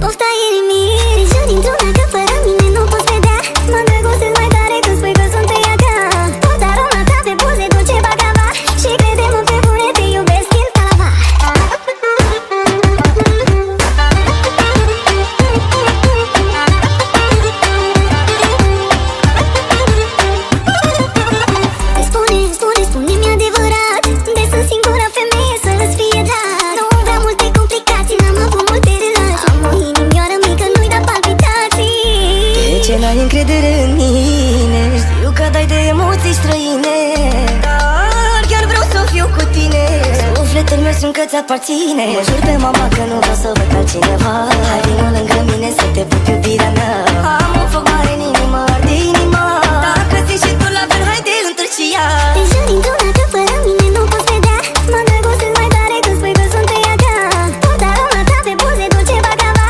Pofta inimii ridică dintr-una că fără mine nu poți vedea. Mă îndrăgostesc mai tare când spui că sunt ea ta. Tot aroma ta pe buze duce bagava. Și crede-mă pe bune, te iubesc în talava. Spune-mi adevărat, de sunt singura femeie să-ți fie drag. Nu vreau multe complicații, n-am avut multe relații. Am o inimioară mică, nu-i da palpitații. De ce n-ai încredere în mine? Știu că dai de emoții străine, dar chiar vreau să fiu cu tine. Sufletul meu simt că ți-aparține. Mă jur pe mama că nu vreau să văd altcineva. Hai